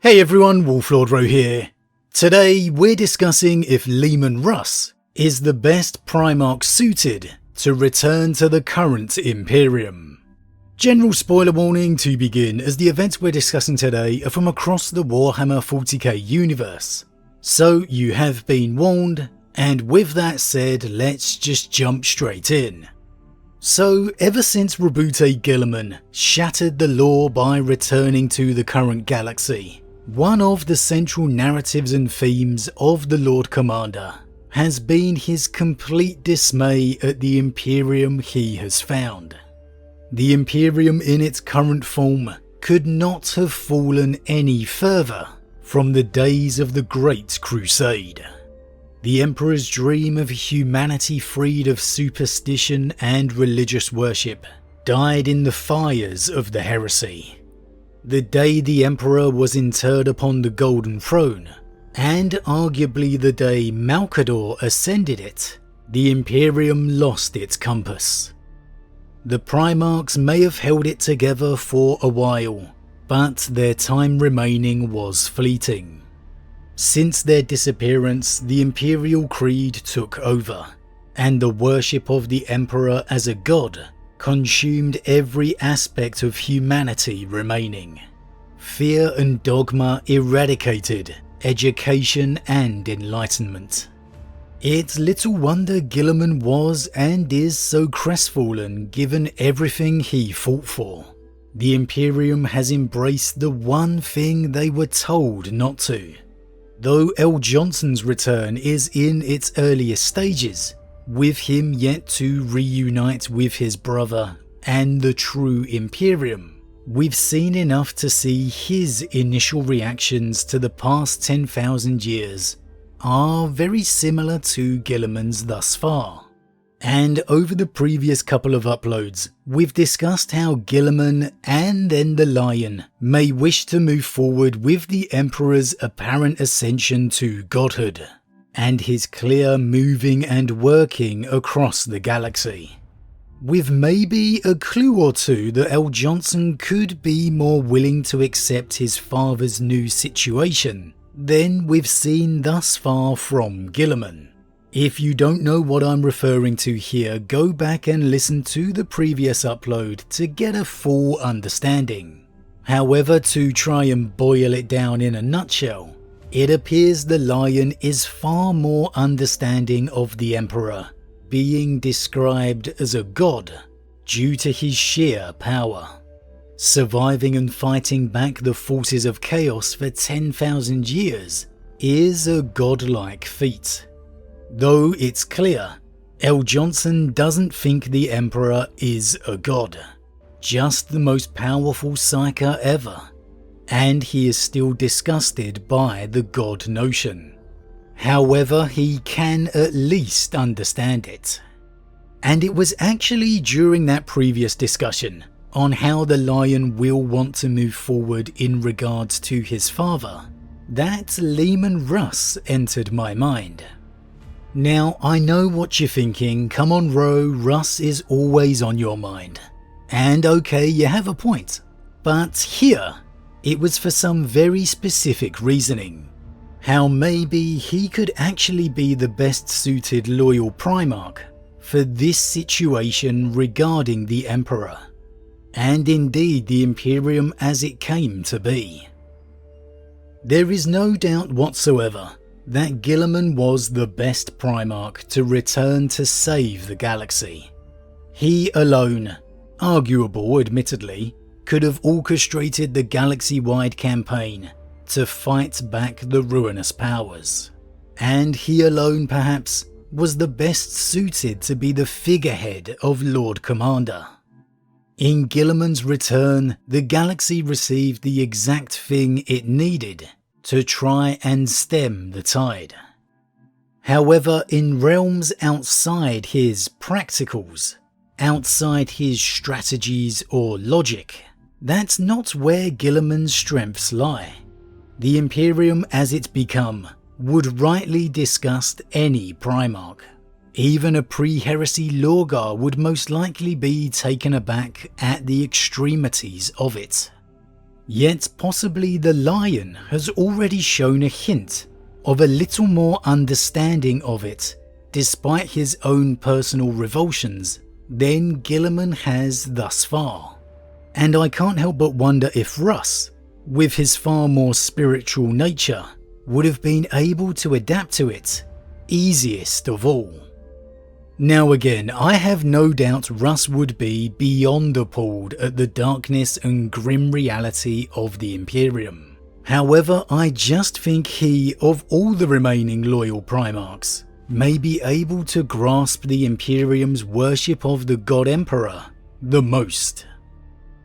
Hey everyone, Wolf Lord Rho here. Today we're discussing if Leman Russ is the best Primarch suited to return to the current Imperium. General spoiler warning to begin, as the events we're discussing today are from across the Warhammer 40k universe. So you have been warned, and with that said, let's just jump straight in. So, ever since Rabute Guilliman shattered the lore by returning to the current galaxy, one of the central narratives and themes of the Lord Commander has been his complete dismay at the Imperium he has found. The Imperium in its current form could not have fallen any further from the days of the Great Crusade. The Emperor's dream of humanity freed of superstition and religious worship died in the fires of the heresy. The day the Emperor was interred upon the Golden Throne, and arguably the day Malcador ascended it, the Imperium lost its compass. The Primarchs may have held it together for a while, but their time remaining was fleeting. Since their disappearance, the Imperial Creed took over, and the worship of the Emperor as a god consumed every aspect of humanity remaining. Fear and dogma eradicated education and enlightenment. It's little wonder Guilliman was and is so crestfallen given everything he fought for. The Imperium has embraced the one thing they were told not to. Though L. Johnson's return is in its earliest stages, with him yet to reunite with his brother and the true Imperium, we've seen enough to see his initial reactions to the past 10,000 years are very similar to Guilliman's thus far. And over the previous couple of uploads, we've discussed how Guilliman and then the Lion may wish to move forward with the Emperor's apparent ascension to godhood, and his clear moving and working across the galaxy. With maybe a clue or two that L. Johnson could be more willing to accept his father's new situation than we've seen thus far from Guilliman. If you don't know what I'm referring to here, go back and listen to the previous upload to get a full understanding. However, to try and boil it down in a nutshell, it appears the Lion is far more understanding of the Emperor being described as a god due to his sheer power. Surviving and fighting back the forces of chaos for 10,000 years is a godlike feat. Though it's clear, L. Johnson doesn't think the Emperor is a god, just the most powerful psyker ever, and he is still disgusted by the god notion. However, he can at least understand it. And it was actually during that previous discussion on how the Lion will want to move forward in regards to his father that Leman Russ entered my mind. Now, I know what you're thinking, come on Rho, Russ is always on your mind. And okay, you have a point. But here, it was for some very specific reasoning. How maybe he could actually be the best suited loyal Primarch for this situation regarding the Emperor. And indeed the Imperium as it came to be. There is no doubt whatsoever that Guilliman was the best Primarch to return to save the galaxy. He alone, arguable admittedly, could have orchestrated the galaxy-wide campaign to fight back the ruinous powers. And he alone perhaps was the best suited to be the figurehead of Lord Commander. In Guilliman's return, the galaxy received the exact thing it needed to try and stem the tide. However, in realms outside his practicals, outside his strategies or logic, that's not where Guilliman's strengths lie. The Imperium as it's become would rightly disgust any Primarch. Even a pre-heresy Lorgar would most likely be taken aback at the extremities of it. Yet possibly the lion has already shown a hint of a little more understanding of it, despite his own personal revulsions, than Guilliman has thus far. And I can't help but wonder if Russ, with his far more spiritual nature, would have been able to adapt to it easiest of all. Now again, I have no doubt Russ would be beyond appalled at the darkness and grim reality of the Imperium. However, I just think he, of all the remaining loyal Primarchs, may be able to grasp the Imperium's worship of the God Emperor the most.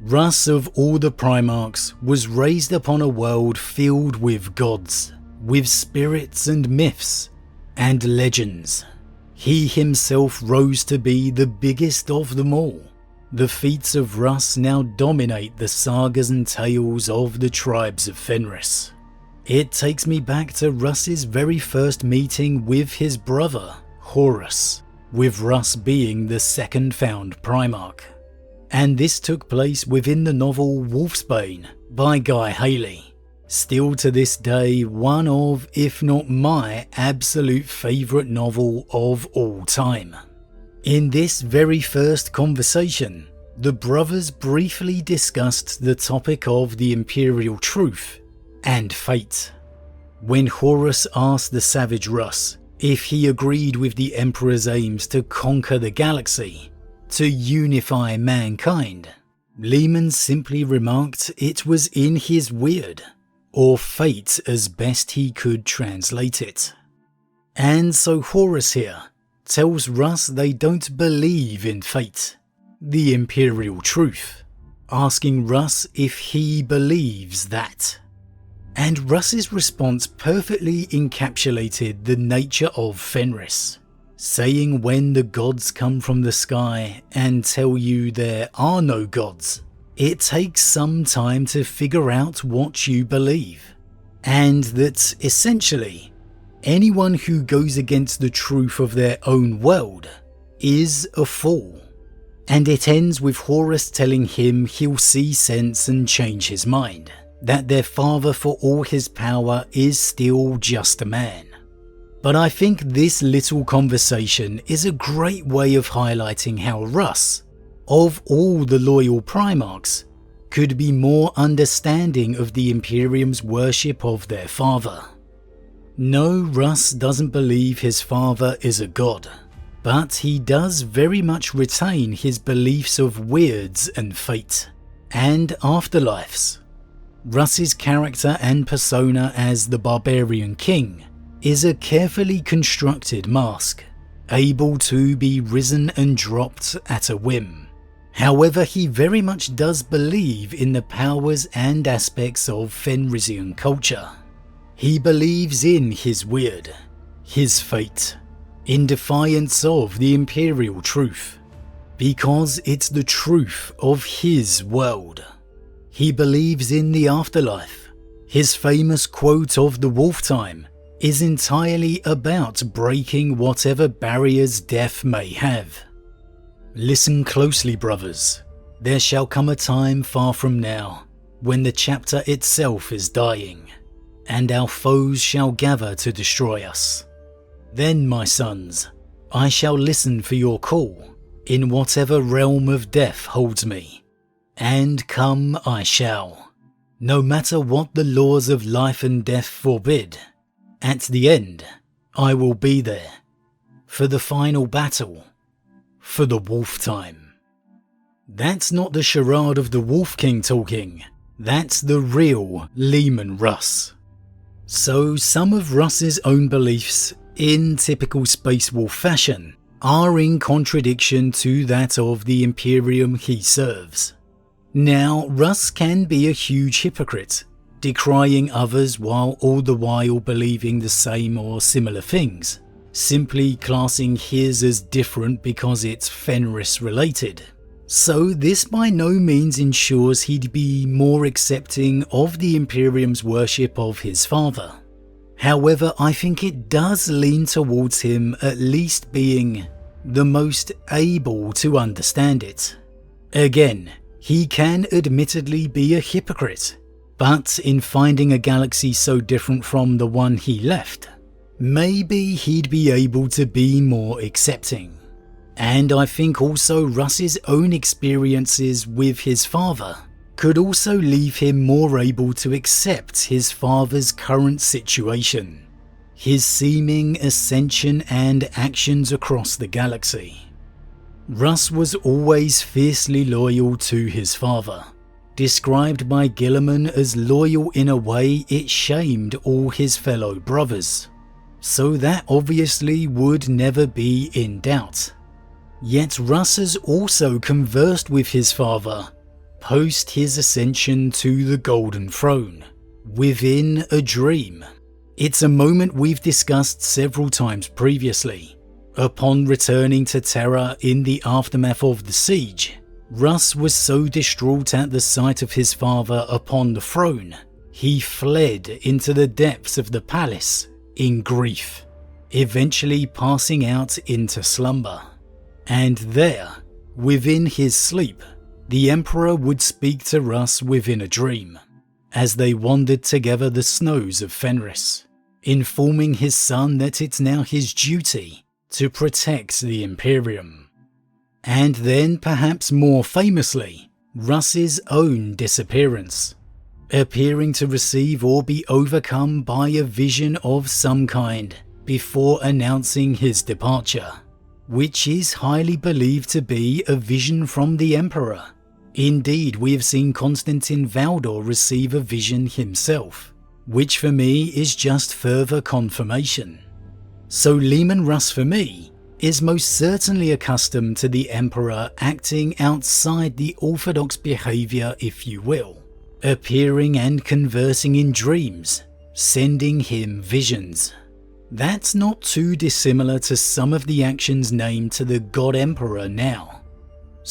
Russ, of all the Primarchs, was raised upon a world filled with gods, with spirits and myths, and legends. He himself rose to be the biggest of them all. The feats of Russ now dominate the sagas and tales of the tribes of Fenris. It takes me back to Russ's very first meeting with his brother, Horus, with Russ being the second found Primarch. And this took place within the novel Wolfsbane by Guy Haley. Still to this day one of, if not my, absolute favourite novel of all time. In this very first conversation, the brothers briefly discussed the topic of the Imperial truth and fate. When Horus asked the savage Russ if he agreed with the Emperor's aims to conquer the galaxy, to unify mankind, Leman simply remarked it was in his weird, or fate as best he could translate it. And so Horus here tells Russ they don't believe in fate, the Imperial truth, asking Russ if he believes that. And Russ's response perfectly encapsulated the nature of Fenris, saying when the gods come from the sky and tell you there are no gods, it takes some time to figure out what you believe, and that essentially anyone who goes against the truth of their own world is a fool. And it ends with Horus telling him he'll see sense and change his mind, that their father for all his power is still just a man. But I think this little conversation is a great way of highlighting how Russ, of all the loyal Primarchs, could be more understanding of the Imperium's worship of their father. No, Russ doesn't believe his father is a god, but he does very much retain his beliefs of weirds and fate, and afterlives. Russ's character and persona as the Barbarian King is a carefully constructed mask, able to be risen and dropped at a whim. However, he very much does believe in the powers and aspects of Fenrisian culture. He believes in his weird, his fate, in defiance of the Imperial truth, because it's the truth of his world. He believes in the afterlife. His famous quote of the Wolf Time is entirely about breaking whatever barriers death may have. Listen closely, brothers. There shall come a time far from now, when the chapter itself is dying, and our foes shall gather to destroy us. Then, my sons, I shall listen for your call, in whatever realm of death holds me, and come I shall, no matter what the laws of life and death forbid. At the end, I will be there, for the final battle, for the Wolf Time. That's not the charade of the Wolf King talking, that's the real Leman Russ. So some of Russ's own beliefs, in typical Space Wolf fashion, are in contradiction to that of the Imperium he serves. Now, Russ can be a huge hypocrite, decrying others while all the while believing the same or similar things, simply classing his as different because it's Fenris related. So this by no means ensures he'd be more accepting of the Imperium's worship of his father. However, I think it does lean towards him at least being the most able to understand it. Again, he can admittedly be a hypocrite, But in finding a galaxy so different from the one he left, maybe he'd be able to be more accepting. And I think also Russ's own experiences with his father could also leave him more able to accept his father's current situation, his seeming ascension and actions across the galaxy. Russ was always fiercely loyal to his father, described by Leman as loyal in a way it shamed all his fellow brothers, so that obviously would never be in doubt. Yet Russ has also conversed with his father post his ascension to the Golden Throne, within a dream. It's a moment we've discussed several times previously. Upon returning to Terra in the aftermath of the siege, Russ was so distraught at the sight of his father upon the throne, he fled into the depths of the palace in grief, eventually passing out into slumber. And there, within his sleep, the Emperor would speak to Russ within a dream, as they wandered together the snows of Fenris, informing his son that it's now his duty to protect the Imperium. And then, perhaps more famously, Russ's own disappearance, appearing to receive or be overcome by a vision of some kind before announcing his departure, which is highly believed to be a vision from the Emperor. Indeed, we have seen Constantine Valdor receive a vision himself, which for me is just further confirmation. So Leman Russ for me is most certainly accustomed to the Emperor acting outside the orthodox behaviour, if you will, appearing and conversing in dreams, sending him visions. That's not too dissimilar to some of the actions named to the God Emperor now.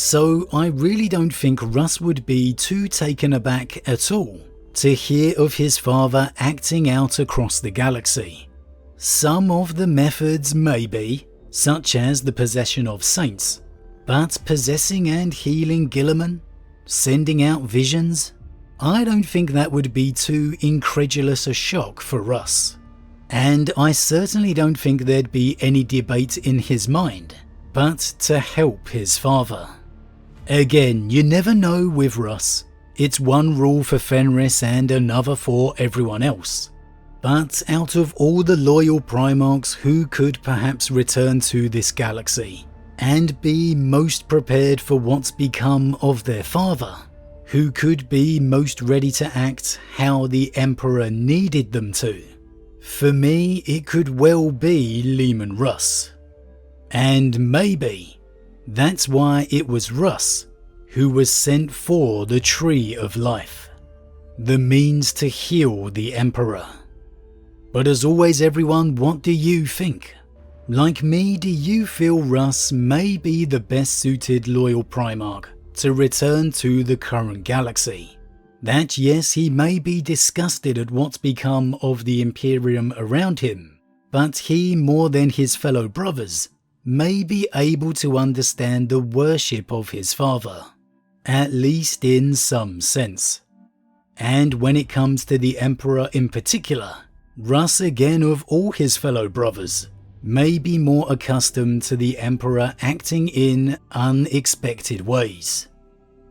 So I really don't think Russ would be too taken aback at all to hear of his father acting out across the galaxy. Some of the methods maybe, such as the possession of saints, but possessing and healing Leman, sending out visions, I don't think that would be too incredulous a shock for Russ. And I certainly don't think there'd be any debate in his mind, but to help his father. Again, you never know with Russ. It's one rule for Fenris and another for everyone else. But out of all the loyal Primarchs who could perhaps return to this galaxy and be most prepared for what's become of their father, who could be most ready to act how the Emperor needed them to, for me it could well be Leman Russ. And maybe that's why it was Russ who was sent for the Tree of Life, the means to heal the Emperor. But as always everyone, what do you think? Like me, do you feel Russ may be the best suited loyal Primarch to return to the current galaxy? That yes, he may be disgusted at what's become of the Imperium around him, but he, more than his fellow brothers, may be able to understand the worship of his father, at least in some sense. And when it comes to the Emperor in particular, Russ, again of all his fellow brothers, may be more accustomed to the Emperor acting in unexpected ways.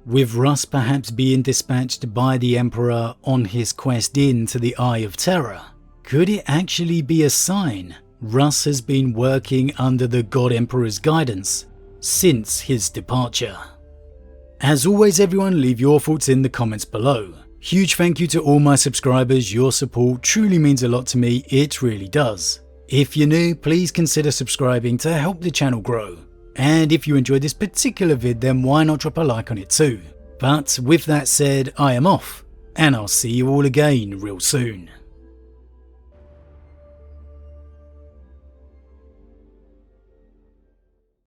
With Russ perhaps being dispatched by the Emperor on his quest into the Eye of Terror, could it actually be a sign Russ has been working under the God Emperor's guidance since his departure? As always everyone, leave your thoughts in the comments below. Huge thank you to all my subscribers, your support truly means a lot to me, it really does. If you're new, please consider subscribing to help the channel grow. And if you enjoyed this particular vid, then why not drop a like on it too. But with that said, I am off, and I'll see you all again real soon.